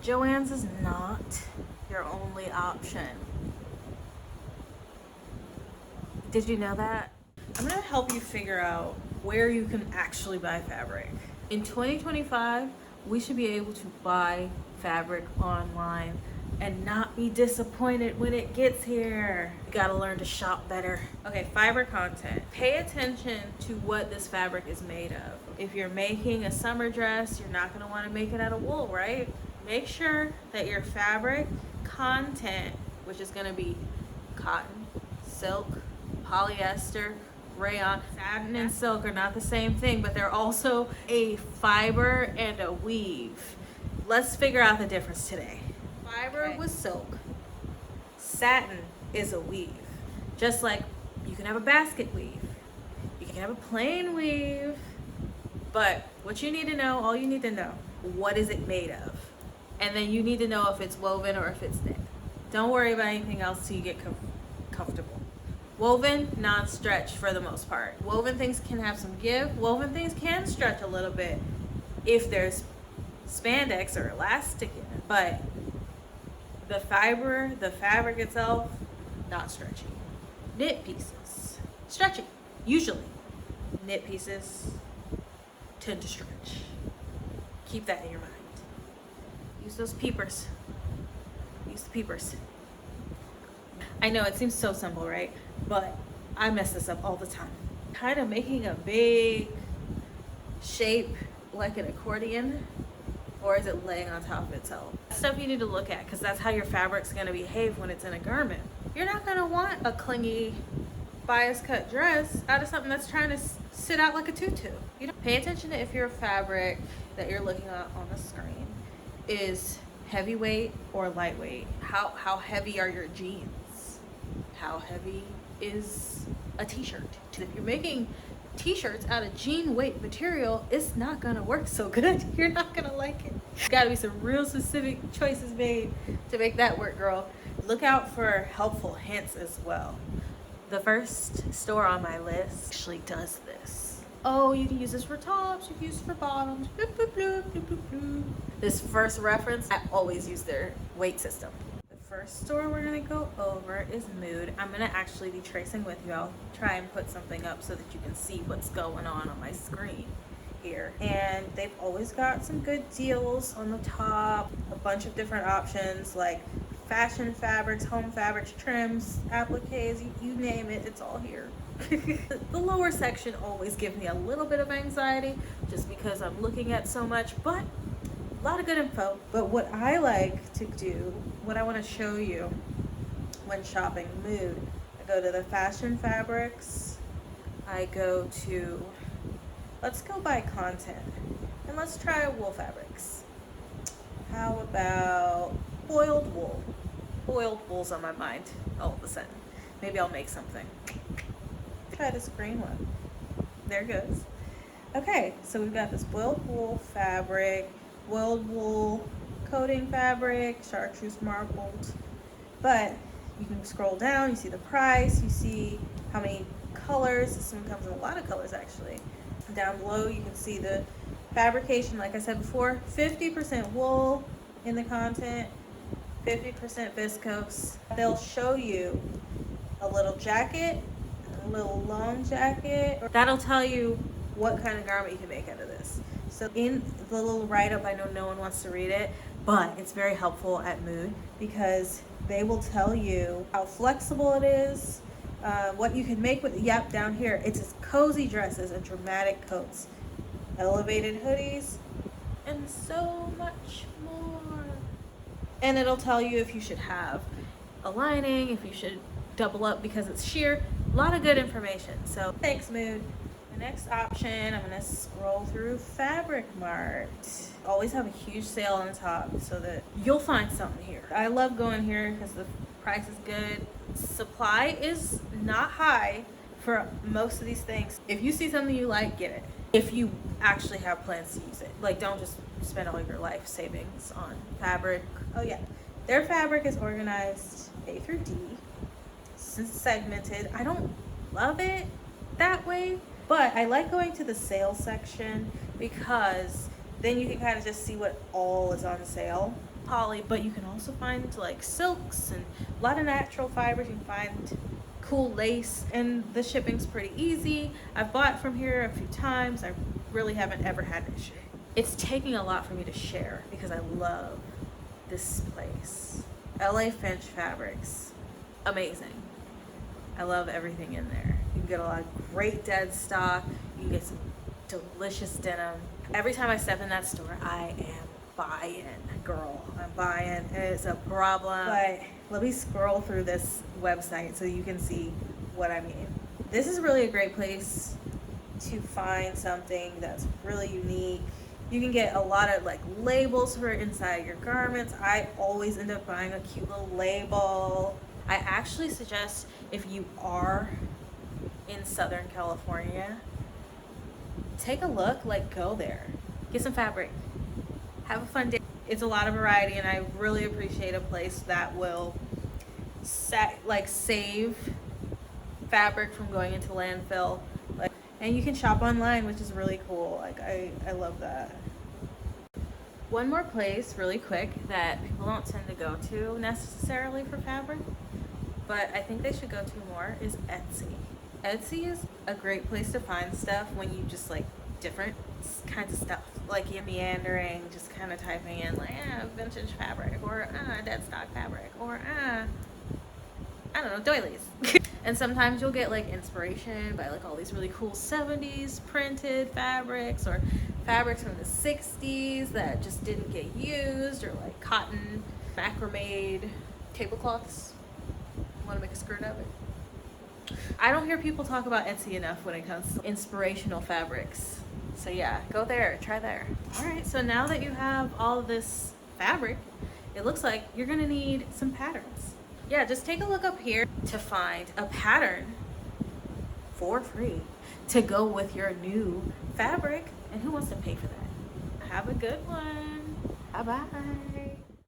Joann's is not your only option. Did you know that? I'm gonna help you figure out where you can actually buy fabric. In 2025, we should be able to buy fabric online and not be disappointed when it gets here. You gotta learn to shop better. Okay, fiber content. Pay attention to what this fabric is made of. If you're making a summer dress, you're not gonna wanna make it out of wool, right? Make sure that your fabric content, which is gonna be cotton, silk, polyester, rayon. Satin and silk are not the same thing, but they're also a fiber and a weave. Let's figure out the difference today. Fiber was silk. Satin is a weave. Just like you can have a basket weave. You can have a plain weave. But what you need to know, all you need to know, what is it made of? And then you need to know if it's woven or if it's knit. Don't worry about anything else till you get comfortable. Woven, non-stretch for the most part. Woven things can have some give. Woven things can stretch a little bit if there's spandex or elastic in it. But the fiber, the fabric itself, not stretchy. Knit pieces, stretchy, usually. Knit pieces tend to stretch. Keep that in your mind. Use those peepers. Use the peepers. I know it seems so simple, right? But I mess this up all the time. Kind of making a big shape like an accordion, or is it laying on top of itself? Stuff you need to look at, because that's how your fabric's gonna behave when it's in a garment. You're not gonna want a clingy bias cut dress out of something that's trying to sit out like a tutu. You know, pay attention to if your fabric that you're looking at on the screen is heavyweight or lightweight. How heavy are your jeans? How heavy is a t-shirt? If you're making t-shirts out of jean weight material, it's not gonna work so good. You're not gonna like it. There's gotta be some real specific choices made to make that work, girl. Look out for helpful hints as well. The first store on my list actually does this. Oh, you can use this for tops, you can use it for bottoms. Bloop, bloop, bloop, bloop, bloop, bloop. This first reference, I always use their weight system. First store we're gonna go over is Mood. I'm gonna actually be tracing with you. I'll try and put something up so that you can see what's going on my screen here. And they've always got some good deals on the top, a bunch of different options like fashion fabrics, home fabrics, trims, appliques, you name it, it's all here. The lower section always gives me a little bit of anxiety just because I'm looking at so much, but a lot of good info. But what I like to do, what I want to show you when shopping Mood, I go to the fashion fabrics, I go to, let's go by content, and let's try wool fabrics. How about boiled wool? Boiled wool's on my mind all of a sudden. Maybe I'll make something. Try this green one. There it goes. Okay, so we've got this boiled wool fabric, boiled wool coating fabric, chartreuse marbled. But you can scroll down, you see the price, you see how many colors. This one comes in a lot of colors actually. Down below you can see the fabrication, like I said before, 50% wool in the content, 50% viscose. They'll show you a little jacket, a little long jacket. That'll tell you what kind of garment you can make out of this. So in the little write-up, I know no one wants to read it, but it's very helpful at Mood because they will tell you how flexible it is, what you can make with it. Yep, down here, it's cozy dresses and dramatic coats, elevated hoodies, and so much more. And it'll tell you if you should have a lining, if you should double up because it's sheer. A lot of good information. So thanks, Mood. The next option, I'm gonna scroll through Fabric Mart. Always have a huge sale on the top so that you'll find something here. I love going here because the price is good. Supply is not high for most of these things. If you see something you like, get it. If you actually have plans to use it. Like, don't just spend all your life savings on fabric. Oh yeah, their fabric is organized A through D, segmented. I don't love it that way, but I like going to the sale section because then you can kind of just see what all is on sale. poly, but you can also find like silks and a lot of natural fibers. You can find cool lace, and the shipping's pretty easy. I've bought from here a few times. I really haven't ever had an issue. It's taking a lot for me to share because I love this place. LA Finch Fabrics, amazing. I love everything in there. You can get a lot of great dead stock. You can get some delicious denim. Every time I step in that store, I am buying, girl. I'm buying. It's a problem. But let me scroll through this website so you can see what I mean. This is really a great place to find something that's really unique. You can get a lot of like labels for inside your garments. I always end up buying a cute little label. I actually suggest, if you are in Southern California, take a look, like go there, get some fabric, have a fun day. It's a lot of variety, and I really appreciate a place that will save fabric from going into landfill. And you can shop online, which is really cool. Like I love that. One more place really quick that people don't tend to go to necessarily for fabric, but I think they should go to more, is Etsy. Etsy is a great place to find stuff when you just like different kinds of stuff, like you're meandering, just kind of typing in like vintage fabric, or dead stock fabric, or I don't know, doilies. And sometimes you'll get like inspiration by like all these really cool 70s printed fabrics, or fabrics from the 60s that just didn't get used, or like cotton macrame tablecloths. Want to make a skirt of it? I don't hear people talk about Etsy enough when it comes to inspirational fabrics. So yeah, go there, try there. All right, so now that you have all of this fabric, it looks like you're gonna need some patterns. Yeah, just take a look up here to find a pattern for free to go with your new fabric. And who wants to pay for that? Have a good one. Bye-bye.